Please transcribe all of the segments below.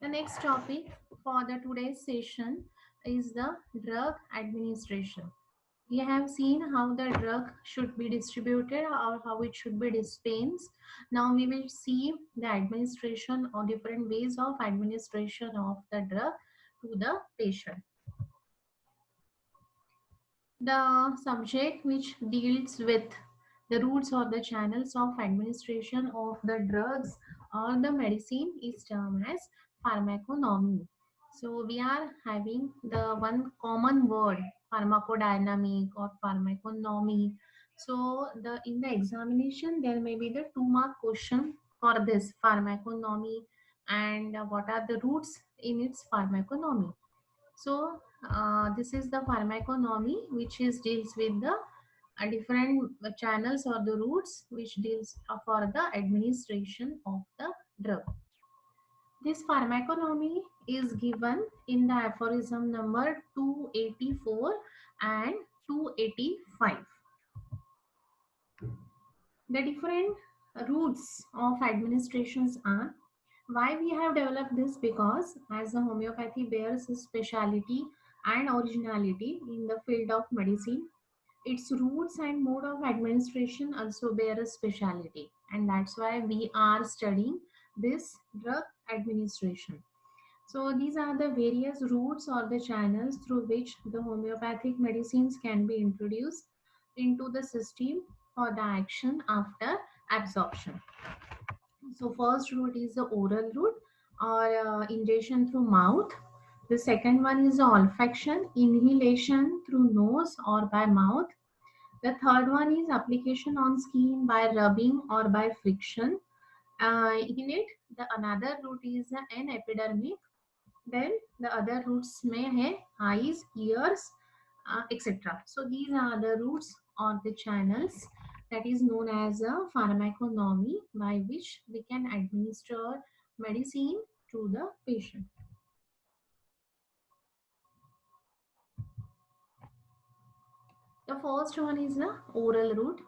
The next topic for the today's session is the drug administration. We have seen how the drug should be distributed or how it should be dispensed. Now we will see the administration or different ways of administration of the drug to the patient. The subject which deals with the routes or the channels of administration of the drugs or the medicine is termed as pharmaconomy. So we are having the one common word pharmacodynamic or pharmaconomy. So the in the examination there may be the 2 mark question for this pharmaconomy and what are the roots in its pharmaconomy. So this is the pharmaconomy, which is deals with the different channels or the routes which deals for the administration of the drug. This pharmaconomy is given in the aphorism number 284 and 285. The different routes of administrations are why we have developed this because as the homeopathy bears a speciality and originality in the field of medicine, its roots and mode of administration also bear a speciality, and that's why we are studying this drug administration. So these are the various routes or the channels through which the homeopathic medicines can be introduced into the system for the action after absorption. So first route is the oral route or ingestion through mouth. The second one is the olfaction, inhalation through nose or by mouth. The third one is application on skin by rubbing or by friction. In it, the another route is an epidermic. Then the other routes may have eyes, ears, etc. So these are the routes or the channels that is known as a pharmaconomy by which we can administer medicine to the patient. The first one is the oral route.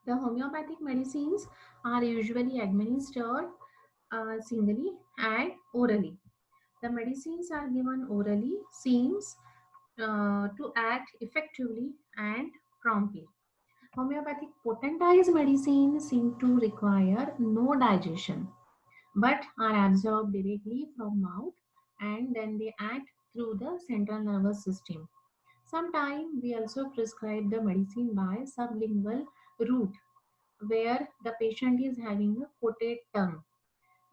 The homeopathic medicines are usually administered singly and orally. The medicines are given orally seems to act effectively and promptly. Homeopathic potentized medicines seem to require no digestion but are absorbed directly from mouth and then they act through the central nervous system. Sometimes we also prescribe the medicine by sublingual route where the patient is having a coated tongue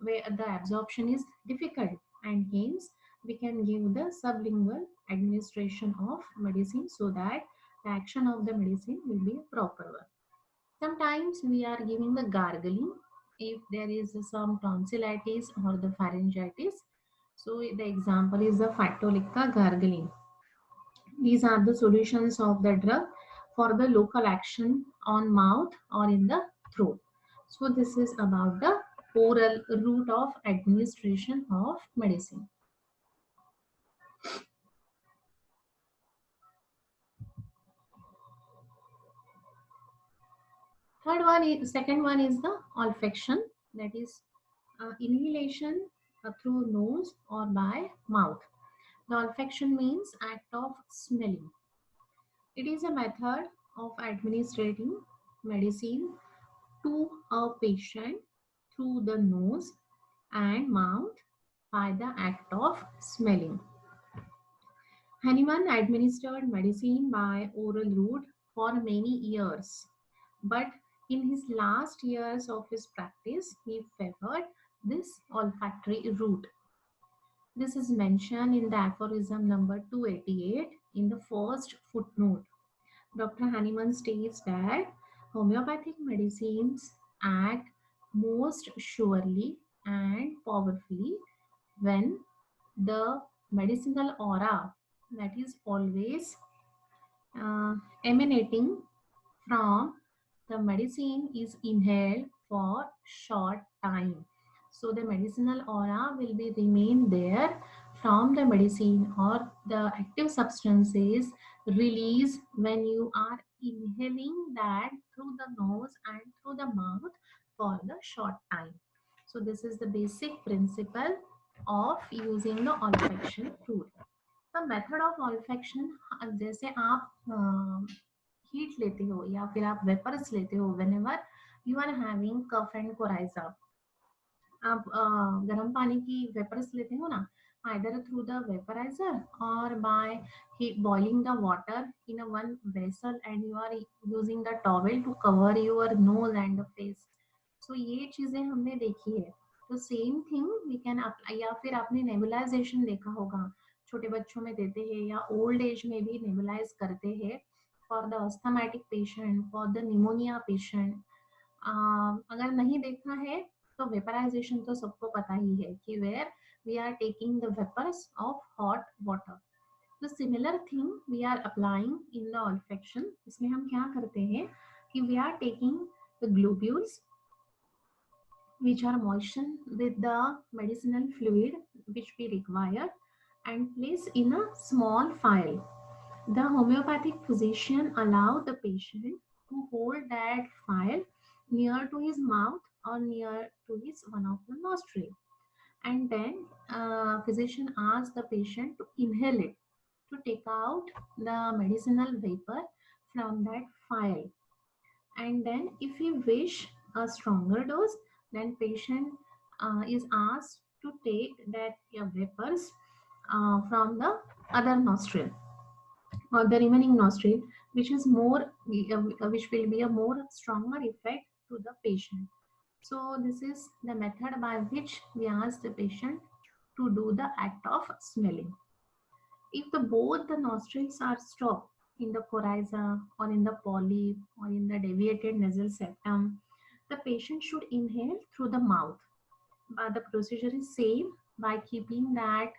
where the absorption is difficult and hence we can give the sublingual administration of medicine so that the action of the medicine will be a proper one. Sometimes we are giving the gargling if there is some tonsillitis or the pharyngitis. So the example is the Phytolacca gargling. These are the solutions of the drug for the local action on mouth or in the throat. So this is about the oral route of administration of medicine. Second one is the olfaction, that is inhalation through nose or by mouth. The olfaction means act of smelling. It is a method of administering medicine to a patient through the nose and mouth by the act of smelling. Hahnemann administered medicine by oral route for many years, but in his last years of his practice, he favored this olfactory route. This is mentioned in the aphorism number 288 in the first footnote. Dr. Hahnemann states that homeopathic medicines act most surely and powerfully when the medicinal aura that is always uh, emanating from the medicine is inhaled for short time. So the medicinal aura will be remain there from the medicine or the active substances release when you are inhaling that through the nose and through the mouth for the short time. So this is the basic principle of using the olfaction tool. The method of olfaction, जैसे आप heat लेते हो या फिर आप vapours लेते हो, whenever you are having cough and coryza, आप गर्म पानी की वेपर्स लेते हो ना, either through the vaporizer or by boiling the water in a one vessel and you are using the towel to cover your nose and the face. So ये चीजें हमने देखी है. तो same thing we can apply. या फिर आपने nebulisation देखा होगा, छोटे बच्चों में देते हैं या ओल्ड एज में भी नेबुलाइज करते हैं for the asthmatic patient, for the pneumonia patient. अगर नहीं देखा है तो वेपराइजेशन तो सबको पता ही है कि where we are taking the vapours of hot water. The similar thing we are applying in the olfaction. इसमें हम क्या करते हैं कि we are taking the globules which are moistened with the medicinal fluid which we require and place in a small phial. The homeopathic physician allow the patient to hold that phial near to his mouth or near to his one of the nostril, and then physician asks the patient to inhale it to take out the medicinal vapor from that phial. And then if he wish a stronger dose, then patient is asked to take that vapors from the other nostril or the remaining nostril, which is more which will be a more stronger effect to the patient. So this is the method by which we ask the patient to do the act of smelling. If the both the nostrils are stopped in the coryza or in the polyp or in the deviated nasal septum, the patient should inhale through the mouth. But the procedure is same by keeping that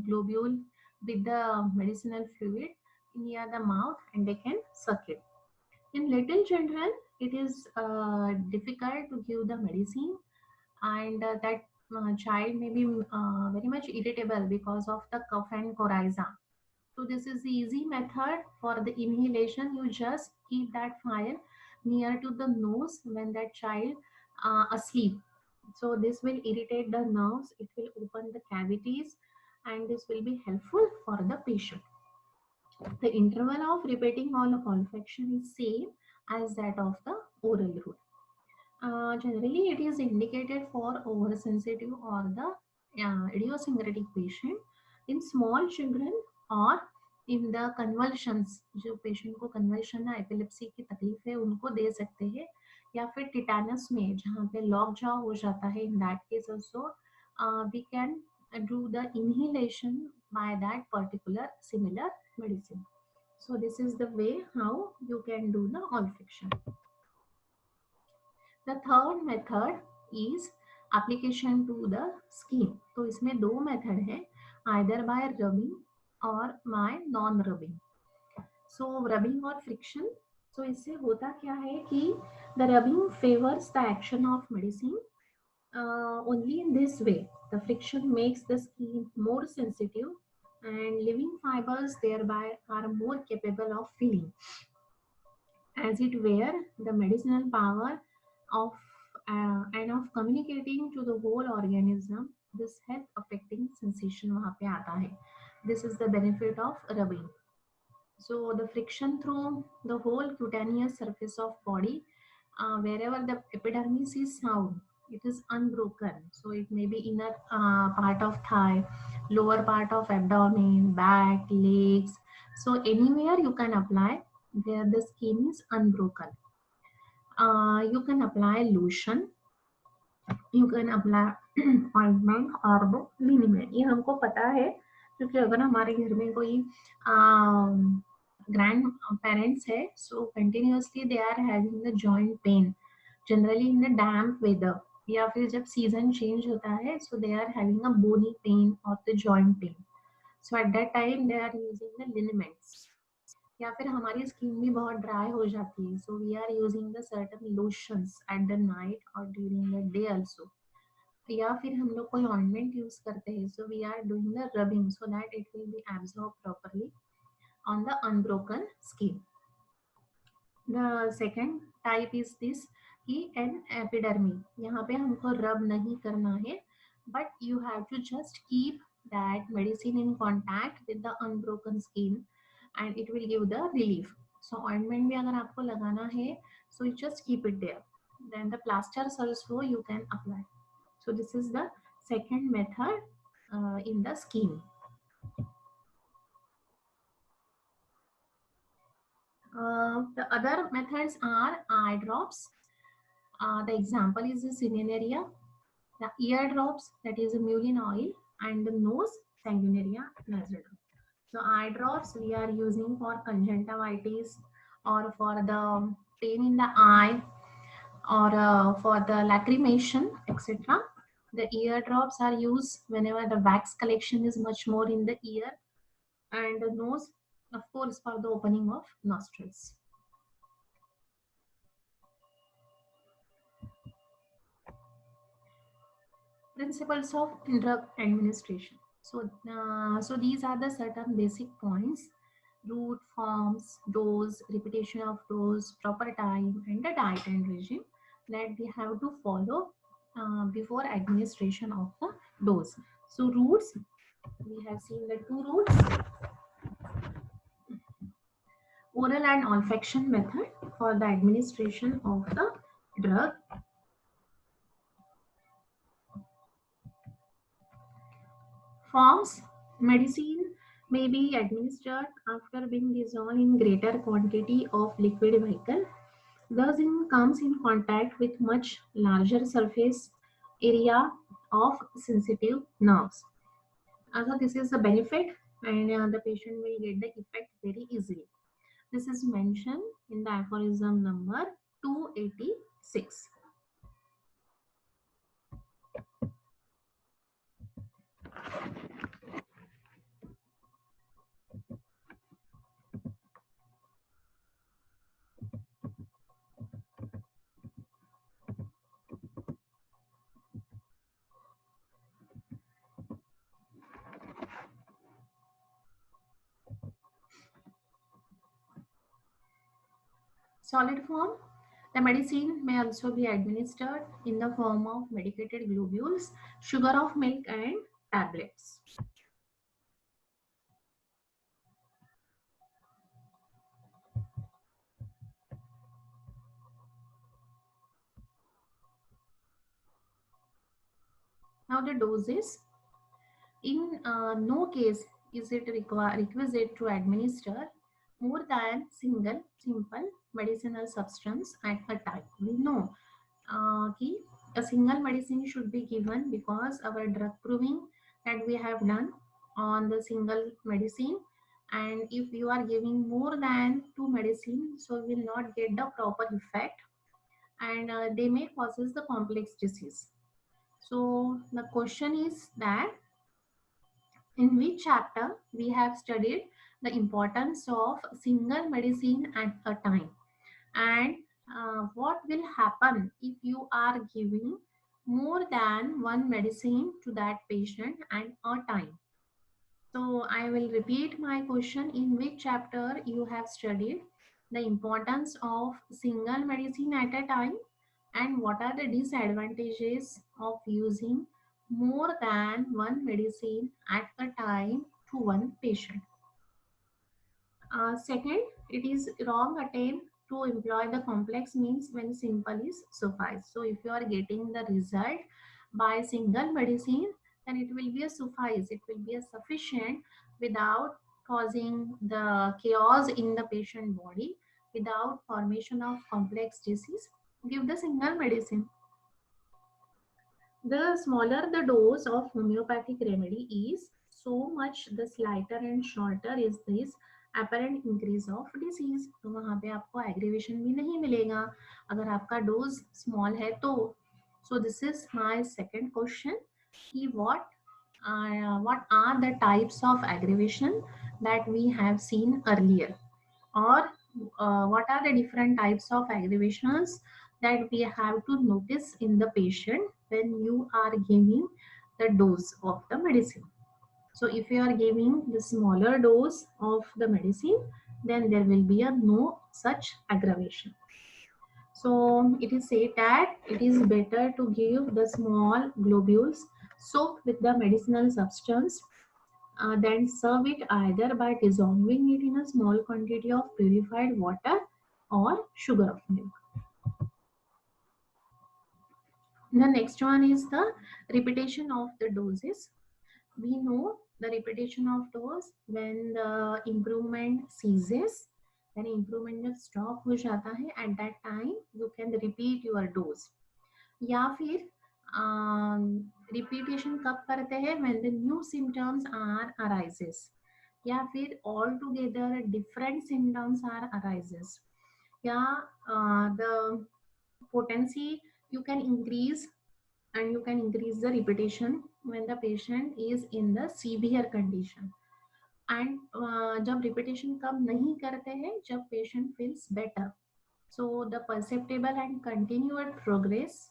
globule with the medicinal fluid near the mouth and they can suck it. In little children, it is difficult to give the medicine and that child may be very much irritable because of the cough and coryza. So this is the easy method for the inhalation. You just keep that file near to the nose when that child asleep. So this will irritate the nerves, it will open the cavities and this will be helpful for the patient. The interval of repeating all olfaction is same as that of the oral route. Generally, it is indicated for oversensitive or the idiosyncratic patient, in small children or in the convulsions. जो patient को convulsion या epilepsy की तकलीफ है उनको दे सकते हैं, या फिर टिटानस में जहाँ पे लॉक जॉ हो जाता है, in that case also we can do the inhalation by that particular similar medicine. So this is the way how you can do the olfaction. The third method is application to the skin. तो इसमें दो method है, either by rubbing or by non rubbing. So rubbing or friction. So इससे होता क्या है कि the rubbing favors the action of medicine only in this way. The friction makes the skin more sensitive and living fibers thereby are more capable of feeling. As it were, the medicinal power of and of communicating to the whole organism. This health affecting sensation वहाँ पे आता है. This is the benefit of rubbing. So the friction through the whole cutaneous surface of body, wherever the epidermis is sound, it is unbroken. So it may be inner part of thigh, lower part of abdomen, back, legs. So anywhere you can apply where the skin is unbroken. You can apply lotion, you can apply ointment or the liniment. ये हमको पता है क्योंकि अगर हमारे घर में कोई ग्रैंड पेरेंट्स है, so continuously they are having the joint pain, generally in the damp weather या फिर जब सीजन चेंज होता है, so they are having a bony pain और the joint pain. So at that time they are using the liniments. या फिर हमारी skin भी बहुत ड्राई हो जाती है, so we are using the certain lotions at the night और ड्यूरिंग द डे आल्सो. या फिर हम लोग कोई ऑइंटमेंट यूज करते हैं, so we are doing the rubbing so that it will be absorb properly on the unbroken skin. The second type is this कि an epidermis. यहाँ पे हमको रब नहीं करना है, but you have to just keep that medicine in contact with the unbroken skin and it will give the relief. So ointment भी अगर आपको लगाना है, so you just keep it there. Then the plasters also you can apply. So this is the second method in the scheme. The other methods are eye drops. The example is the Cinenaria, the ear drops, that is mullein oil, and the nose, Sanguinaria nasal drop. So eye drops we are using for conjunctivitis or for the pain in the eye or for the lacrimation, etc. The ear drops are used whenever the wax collection is much more in the ear, and the nose, of course, for the opening of nostrils. Principles of drug administration. So these are the certain basic points: route, forms, dose, repetition of dose, proper time, and the diet and regime that we have to follow before administration of the dose. So routes, we have seen the two routes: oral and olfaction method for the administration of the drug. Forms, medicine may be administered after being dissolved in greater quantity of liquid vehicle. Thus, it comes in contact with much larger surface area of sensitive nerves. So this is the benefit, and the patient will get the effect very easily. This is mentioned in the aphorism number 286. Solid form. The medicine may also be administered in the form of medicated globules, sugar of milk, and tablets. Now the doses. In no case is it requisite to administer more than single simple medicinal substance at a time. We know कि a single medicine should be given because our drug proving that we have done on the single medicine, and if you are giving more than two medicine, so we will not get the proper effect, and they may causes the complex disease. So the question is that in which chapter we have studied the importance of single medicine at a time, and what will happen if you are giving more than one medicine to that patient at a time. So I will repeat my question: in which chapter you have studied the importance of single medicine at a time, and what are the disadvantages of using more than one medicine at a time to one patient. Second, it is wrong attempt to employ the complex means when simple is suffice. So if you are getting the result by single medicine, then it will be a suffice. It will be a sufficient without causing the chaos in the patient body, without formation of complex disease. Give the single medicine. The smaller the dose of homeopathic remedy is, so much the slighter and shorter is this apparent increase of disease. तो वहाँ पे आपको aggravation भी नहीं मिलेगा अगर आपका dose small है तो. So this is my second question. कि what are the types of aggravation that we have seen earlier, or what are the different types of aggravations that we have to notice in the patient when you are giving the dose of the medicine. So if you are giving the smaller dose of the medicine, then there will be a no such aggravation. So it is said that it is better to give the small globules soak with the medicinal substance, then serve it either by dissolving it in a small quantity of purified water or sugar of milk. The next one is the repetition of the doses. We know the repetition of dose when the improvement ceases, when improvement जब stop हो जाता है, at that time you can repeat your dose. या फिर repetition कब करते हैं, when the new symptoms are arises, या फिर all together different symptoms are arises, या the potency you can increase, and you can increase the repetition when the patient is in the severe condition. And जब repetition कब नहीं करते हैं, जब patient feels better. So the perceptible and continued progress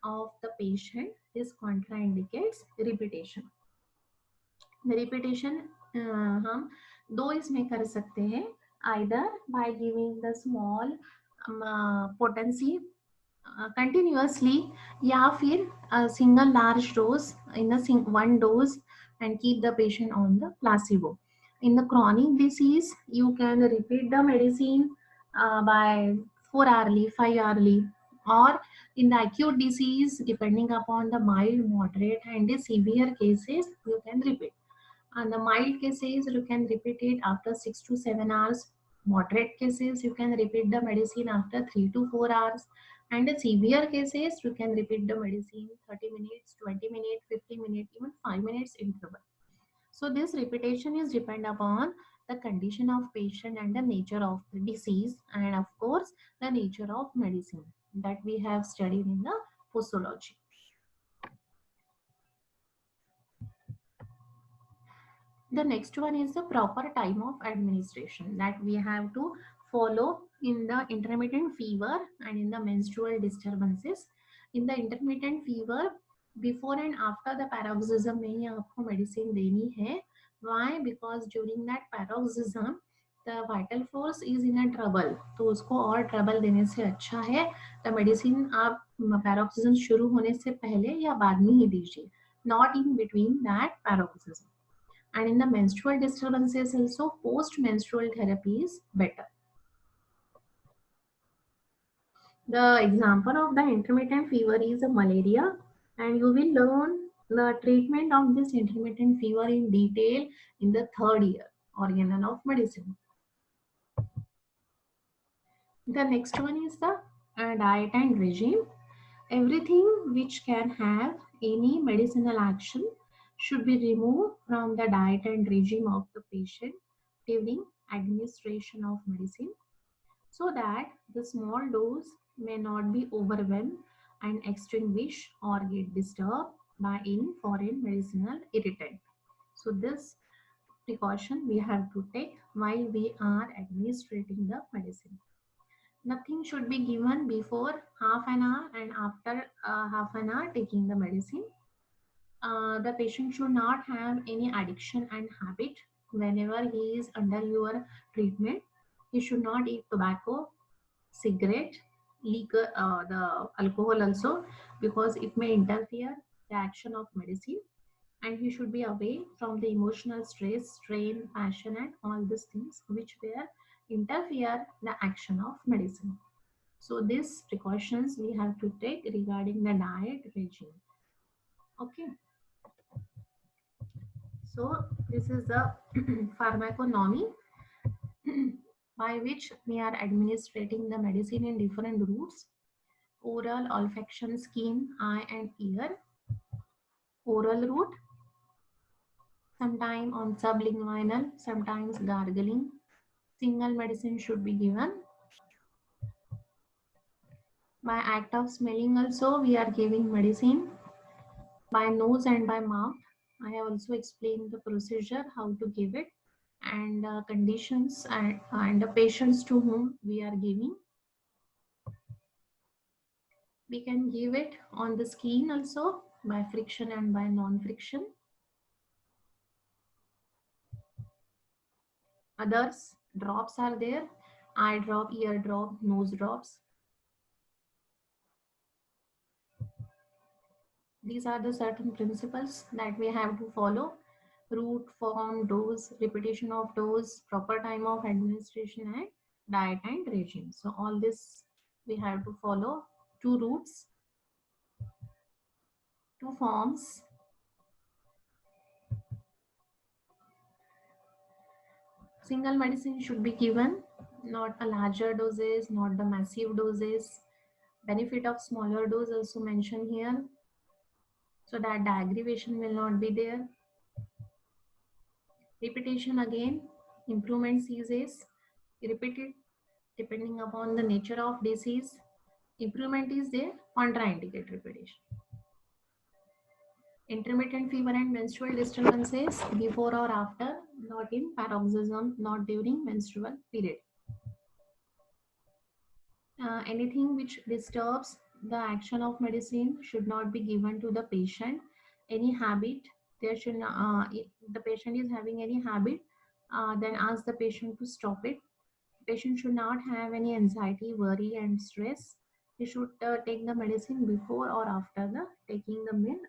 of the patient is contraindicates repetition. The repetition हम दो इसमें कर सकते हैं, either by giving the small potency continuously, या फिर single large dose in a one dose and keep the patient on the placebo. In the chronic disease, you can repeat the medicine by 4 hourly, 5 hourly, or in the acute disease, depending upon the mild, moderate, and the severe cases, you can repeat. And the mild cases, you can repeat it after 6 to 7 hours. Moderate cases, you can repeat the medicine after 3 to 4 hours. And the severe cases, you can repeat the medicine 30 minutes, 20 minutes, 50 minutes, even 5 minutes interval. So this repetition is depend upon the condition of patient and the nature of the disease, and of course the nature of medicine that we have studied in the posology. The next one is the proper time of administration that we have to follow in the intermittent fever and in the menstrual disturbances. In the intermittent fever, before and after the paroxysm में ही आपको medicine देनी है. Why? Because during that paroxysm, the vital force is in a trouble. तो उसको और trouble देने से अच्छा है the medicine आप paroxysm शुरू होने से पहले या बाद में ही दीजिए, not in between that paroxysm. And in the menstrual disturbances also, post-menstrual therapy is better. The example of the intermittent fever is a malaria, and you will learn the treatment of this intermittent fever in detail in the third year organelle of medicine. The next one is the diet and regime. Everything which can have any medicinal action should be removed from the diet and regime of the patient during administration of medicine, so that the small dose may not be overwhelmed and extinguished or get disturbed by any foreign medicinal irritant. So this precaution we have to take while we are administrating the medicine. Nothing should be given before half an hour and after half an hour taking the medicine. The patient should not have any addiction and habit whenever he is under your treatment. He should not eat tobacco, cigarette, liquor, the alcohol also, because it may interfere the action of medicine. And he should be away from the emotional stress, strain, passion, and all these things which will interfere the action of medicine. So these precautions we have to take regarding the diet regime. Okay. So this is the pharmaconomy by which we are administrating the medicine in different routes: oral, olfaction, skin, eye, and ear. Oral route, sometime on sublingual, sometimes gargling. Single medicine should be given. By act of smelling also, we are giving medicine. By nose and by mouth, I have also explained the procedure, how to give it, and conditions and the patients to whom we are giving. We can give it on the skin also, by friction and by non-friction. Others drops are there: eye drop, ear drop, nose drops. these are the certain principles that we have to follow: route, form, dose, repetition of dose, proper time of administration, and diet and regime. So all this we have to follow: two routes, two forms. Single medicine should be given, not a larger doses, not the massive doses. Benefit of smaller dose also mentioned here, so that the aggravation will not be there. Repetition again, improvement ceases, repeated depending upon the nature of disease. Improvement is there, contraindicate repetition. Intermittent fever and menstrual disturbances before or after, not in paroxysm, not during menstrual period. Anything which disturbs the action of medicine should not be given to the patient. Any habit, there should not, if the patient is having any habit, then ask the patient to stop it. Patient should not have any anxiety, worry, and stress. He should take the medicine before or after the taking the meal.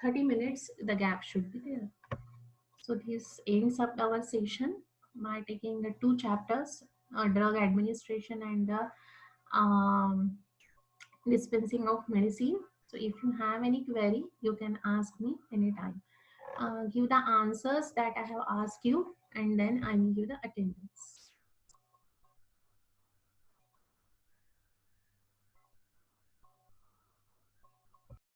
30 minutes, the gap should be there. So this ends up our session by taking the two chapters, drug administration and the um, dispensing of medicine. So if you have any query, you can ask me anytime. Give the answers that I have asked you, and then I will give the attendance.